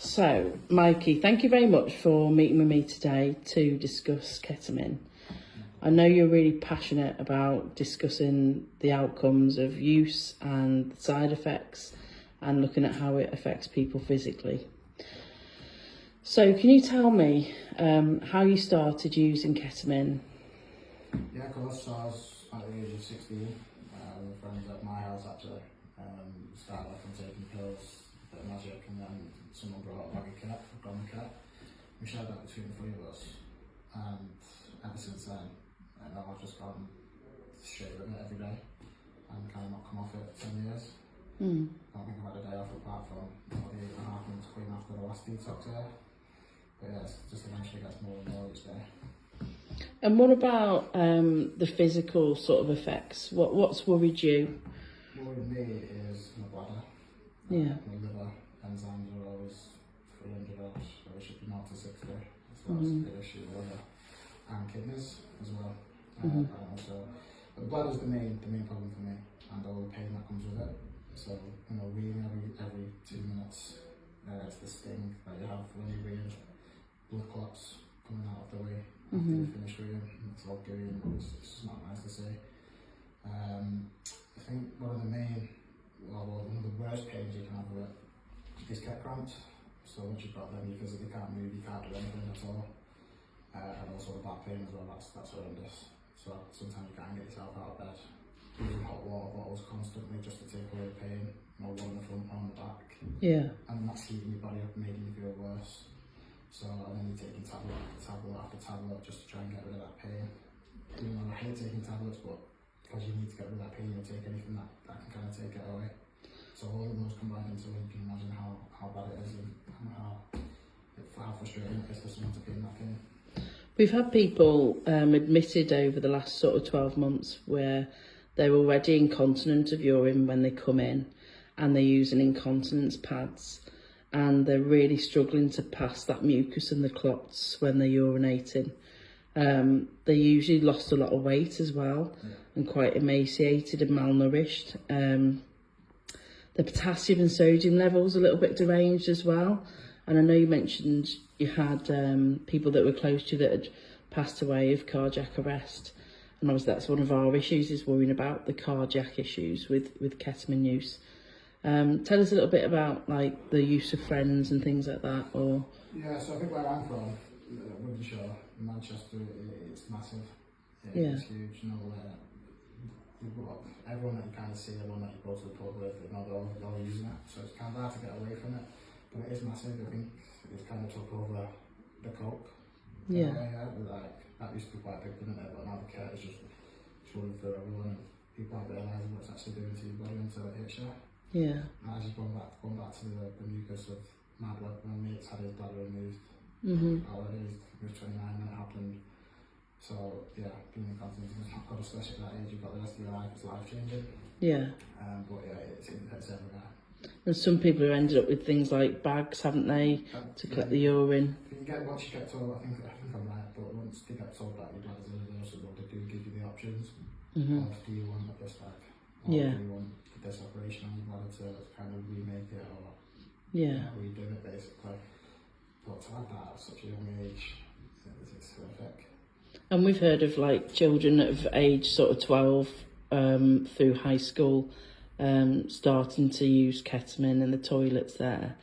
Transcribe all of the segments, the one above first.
So, Mikey, thank you very much for meeting with me today to discuss ketamine. I know you're really passionate about discussing the outcomes of use and side effects and looking at how it affects people physically. So, can you tell me how you started using ketamine? Yeah, of course. So I was at the age of 16, with friends at my house actually. Started off on taking pills, a bit of magic, and then someone brought a bag of cat, a gram of cat. We shared that between the three of us, and ever since then, I've just gone straight with it every day, and kind of not come off it for 10 years. I don't think I've had a day off apart from about the 8.5 months clean after the last detox year. But yeah, it just eventually gets more and more each day. And what about the physical sort of effects? What's worried you? What with me is my bladder. Yeah. My liver enzymes are always 300 odd, so it should be 0 to 60. So that's a big issue with liver. And kidneys as well. But the bladder's the main problem for me, and all the pain that comes with it. So, reading every 2 minutes, it's the sting that you have when you read, blood clots coming out of the way after you finish reading. It's all gooey and it's just not nice to see. I think one of the worst pains you can have with it is cat cramps. So once you've got them, you physically can't move, you can't do anything at all. And also the back pain as well, that's horrendous. So sometimes you can't get yourself out of bed. Using hot water bottles constantly just to take away the pain, one in the front, one on the back. Yeah. And that's heating your body up and making you feel worse. So, and then you're taking tablet after tablet just to try and get rid of that pain. Even though I hate taking tablets, but because you need to get rid of that pain, you'll take anything that can kind of take it away. So all of those combined into it, you can imagine how bad it is and how frustrating it is for someone to be in that pain. We've had people admitted over the last sort of 12 months where they're already incontinent of urine when they come in, and they're using incontinence pads, and they're really struggling to pass that mucus and the clots when they're urinating. They usually lost a lot of weight as well, and quite emaciated and malnourished. The potassium and sodium levels a little bit deranged as well. And I know you mentioned you had people that were close to you that had passed away of cardiac arrest. And obviously that's one of our issues, is worrying about the cardiac issues with ketamine use. Tell us a little bit about like the use of friends and things like that. Or Yeah, so I think where I'm from, Windsor, Manchester, it's massive. Yeah. It's huge. You've got everyone that you kind of see, everyone that you go to the pub with, they're all using it. So it's kind of hard to get away from it. But it is massive. I think it's kind of took over the coke. Yeah. Like that used to be quite big, didn't it? But now the cat is just running through everyone, and people aren't realising what it's actually doing to your body until it hits you. Yeah. And I just going back to the mucus of my blood. My mate's had his bladder removed already. He was 29 when it happened. So yeah, being incontinent is not good, especially at that age. You've got the rest of your life. It's life changing. Yeah. But yeah, it's everywhere. And some people have ended up with things like bags, haven't they, to collect the urine. Once you get told, I think I'm right, but once they get told that your bladder's irreversible, they do give you the options of do you want this bag, or do you want this operation on your bladder to kind of remake it or redo it basically. But to have that at such a young age, it's horrific. And we've heard of like children of age sort of 12 through high school starting to use ketamine in the toilets there.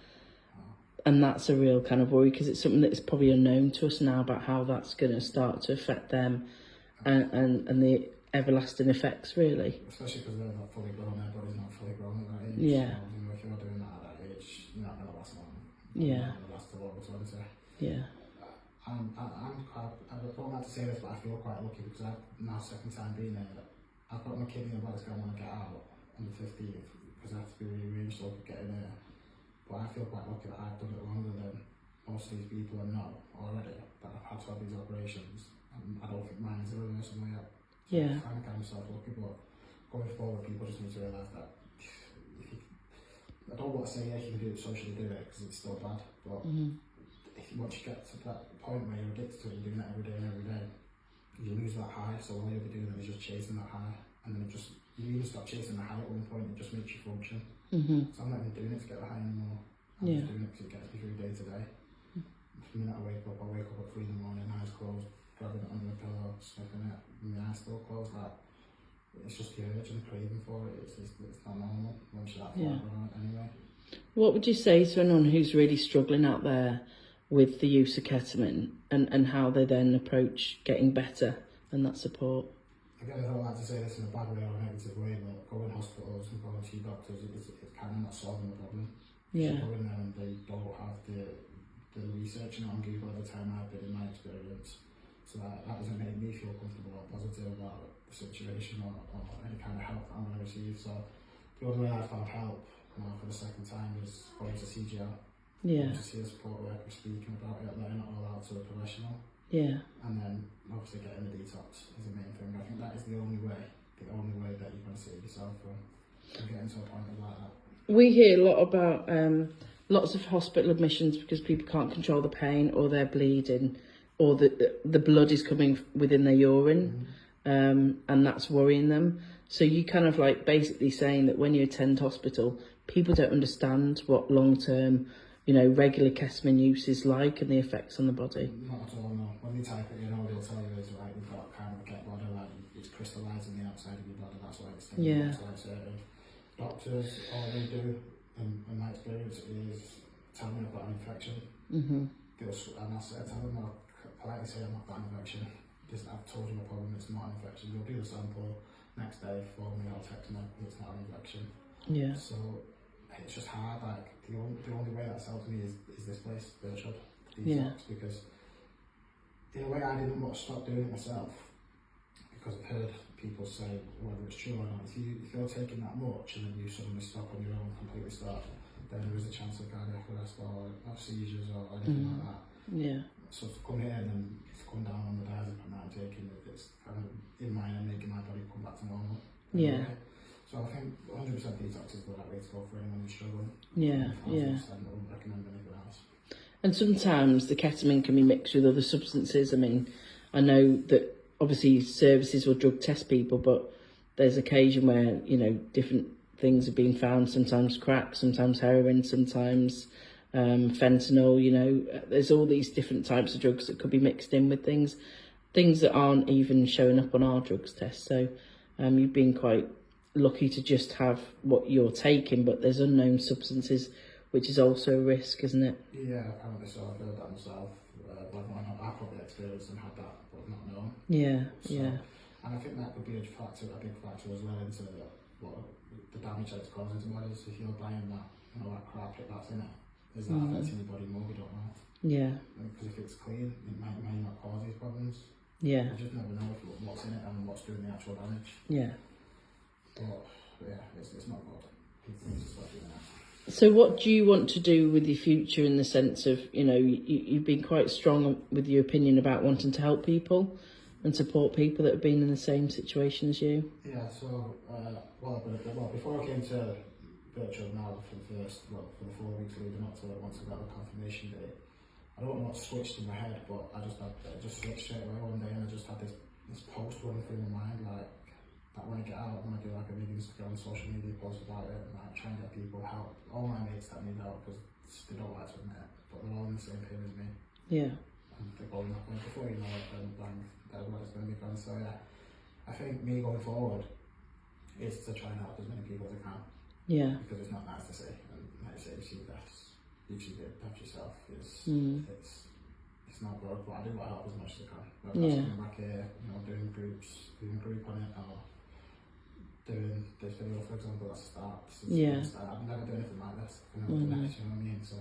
And that's a real kind of worry, because it's something that's probably unknown to us now about how that's going to start to affect them and the everlasting effects, really. Especially because they're not fully grown, their body's not fully grown at that age. Yeah. So, if you're doing that at that age, you're not going to last long. Yeah. You're not going to last till over 20. Yeah. I don't like to say this, but I feel quite lucky because I've now second time being there. I've got my kidney and bladder's going to want to get out on the 15th because I have to be rearranged so I can get in there. But I feel quite lucky that I've done it longer than most of these people I know already that have had to have these operations. I don't think mine is irreversible yet. So Yeah. I kind of count myself lucky, but going forward, people just need to realise that I don't want to say yes, you can do it socially, do it because it's still bad. But once you get to that point where you're addicted to it, you're doing it every day, you lose that high. So all you'll be doing is just chasing that high, and then you even stop chasing the high at one point. It just makes you function. So I'm not even doing it to get the high anymore. I'm Yeah. just doing it because it gets me through day to day. The minute I wake up at 3 in the morning, eyes closed, grabbing it under the pillow, sniffing it, and my eyes still closed. Like, it's just the urge and the craving for it. It's not normal once you're that far on it anyway. What would you say to anyone who's really struggling out there with the use of ketamine and how they then approach getting better and that support? Again, I don't like to say this in a bad way or a negative way, but going to hospitals and going to see doctors, it's kind of not solving the problem. Yeah. You go in there and they don't have the research on Google at the time I've been in my experience. So that doesn't make me feel comfortable or positive about the situation or any kind of help that I'm going to receive. So the only way I found help for the second time is going to CGL. Yeah. To see a support worker speaking about it, letting it all out to a professional. Yeah. And then obviously getting the detox is the main thing. I think that is the only way that you're going to save yourself from getting to a point of like that. We hear a lot about lots of hospital admissions because people can't control the pain or they're bleeding or the blood is coming within their urine, and that's worrying them. So you kind of like basically saying that when you attend hospital, people don't understand what long-term, regular ketamine use is like and the effects on the body. Not at all, no. When you type it in, all they'll tell you is, right, you've got kind of a get bladder, like it's crystallising the outside of your bladder, that's why it's staying outside certain doctors. All they do, in my experience, is tell me I've got an infection. And I'll tell them, I'll politely say I've not got an infection. I've told you my problem, it's not an infection. You'll do the sample, next day, phone me, I'll text me, it's not an infection. Yeah. So it's just hard, like, the only way that's helped me is this place, Birchwood Detox, Yeah. because in a way I didn't want to stop doing it myself, because I've heard people say, whether it's true or not, if you're taking that much and then you suddenly stop on your own, completely stop, then there is a chance of cardiac arrest or seizures or anything like that. Yeah. So to come here and then to come down on the diazepam that I'm taking, it's kind of in my and making my body come back to normal. Yeah. So I think 100% detox is the right way to go for anyone who's struggling. Yeah. I wouldn't recommend anything else. And sometimes the ketamine can be mixed with other substances. I mean, I know that obviously services will drug test people, but there's occasion where, different things have been found, sometimes crack, sometimes heroin, sometimes fentanyl, there's all these different types of drugs that could be mixed in with things that aren't even showing up on our drugs test. So you've been quite lucky to just have what you're taking, but there's unknown substances, which is also a risk, isn't it? Yeah, apparently so. I've heard that myself. Whether or not I probably experienced and had that, but not known. Yeah, so, yeah. And I think that could be a big factor as well into what the damage that's causing to bodies. If you're buying that, that crap that's in it, is that affecting your body more? We don't know. Yeah. Because if it's clean, it may not cause these problems. Yeah. You just never know what's in it and what's doing the actual damage. Yeah. But yeah, it's not good. People need to stop doing that. So what do you want to do with your future in the sense of, you've been quite strong with your opinion about wanting to help people and support people that have been in the same situation as you? Yeah, so, before I came to Birchwood now for the 4 weeks leading up to it, once I got the confirmation date, I don't know what switched in my head, but I just switched straight away one day and I just had this post running through my mind, like, that when I get out, I'm going to do like a big Instagram social media post about it and like try and get people help. All my mates that need help because they don't like to admit it, but they're all in the same pain as me. Yeah. And they're going up, and before you know it, then bang, their blood is going to be gone. So yeah, I think me going forward is to try and help as many people as I can. Yeah. Because it's not nice to say, and like I say, you've seen death yourself. It's not good, but I do want to help as much as I can. Whether that's coming back here, doing a group on it, or doing this video, for example, that's a start. I've never done anything like this. You know what I mean? So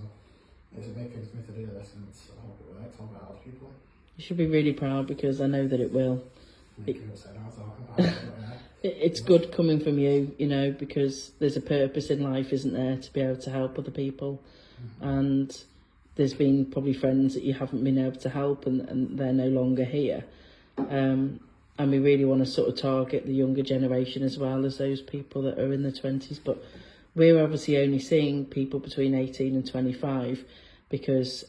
it's a big thing for me to do this, and I hope it works. I hope it helps people. You should be really proud because I know that it will. It's good coming from you, because there's a purpose in life, isn't there, to be able to help other people. And there's been probably friends that you haven't been able to help and they're no longer here. And we really want to sort of target the younger generation as well as those people that are in the 20s. But we're obviously only seeing people between 18 and 25 because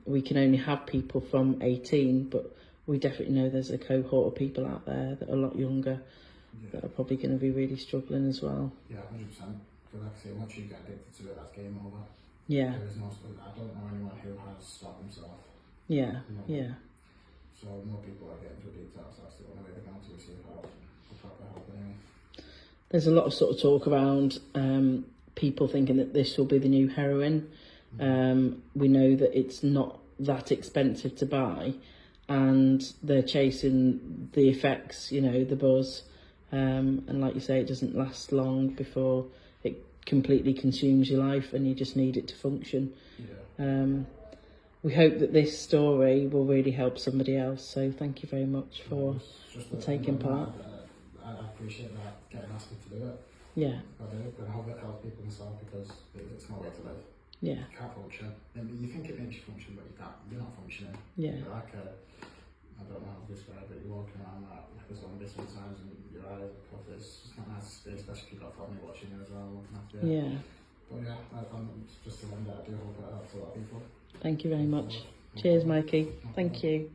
we can only have people from 18, but we definitely know there's a cohort of people out there that are a lot younger that are probably going to be really struggling as well. Yeah, 100%. Because like I say, once you get addicted to it, that's game over. Yeah. There is no, I don't know anyone who has stopped himself. Yeah. No. Yeah. So more people are getting to a detox. That's the only way they're going to receive help, or proper help anyway. There's a lot of sort of talk around people thinking that this will be the new heroin. We know that it's not that expensive to buy, and they're chasing the effects, you know, the buzz. And like you say, it doesn't last long before it completely consumes your life and you just need it to function. Yeah. We hope that this story will really help somebody else. So thank you very much for taking part. I appreciate that, getting asked me to do it. Yeah. I do, but I hope it helps people myself because it's my way to live. Yeah. You can't function. And you think it makes you function, but you can't. You're not functioning. Yeah. You're like I don't know how to describe it. You're walking around like a zombie sometimes and your eyes are puffed. It's not nice to see, especially if you've got family watching you as well, looking after you. Yeah. But yeah, I'm just to end that. I do hope it helps a lot of people. Thank you very much. Cheers, Mikey. Thank you.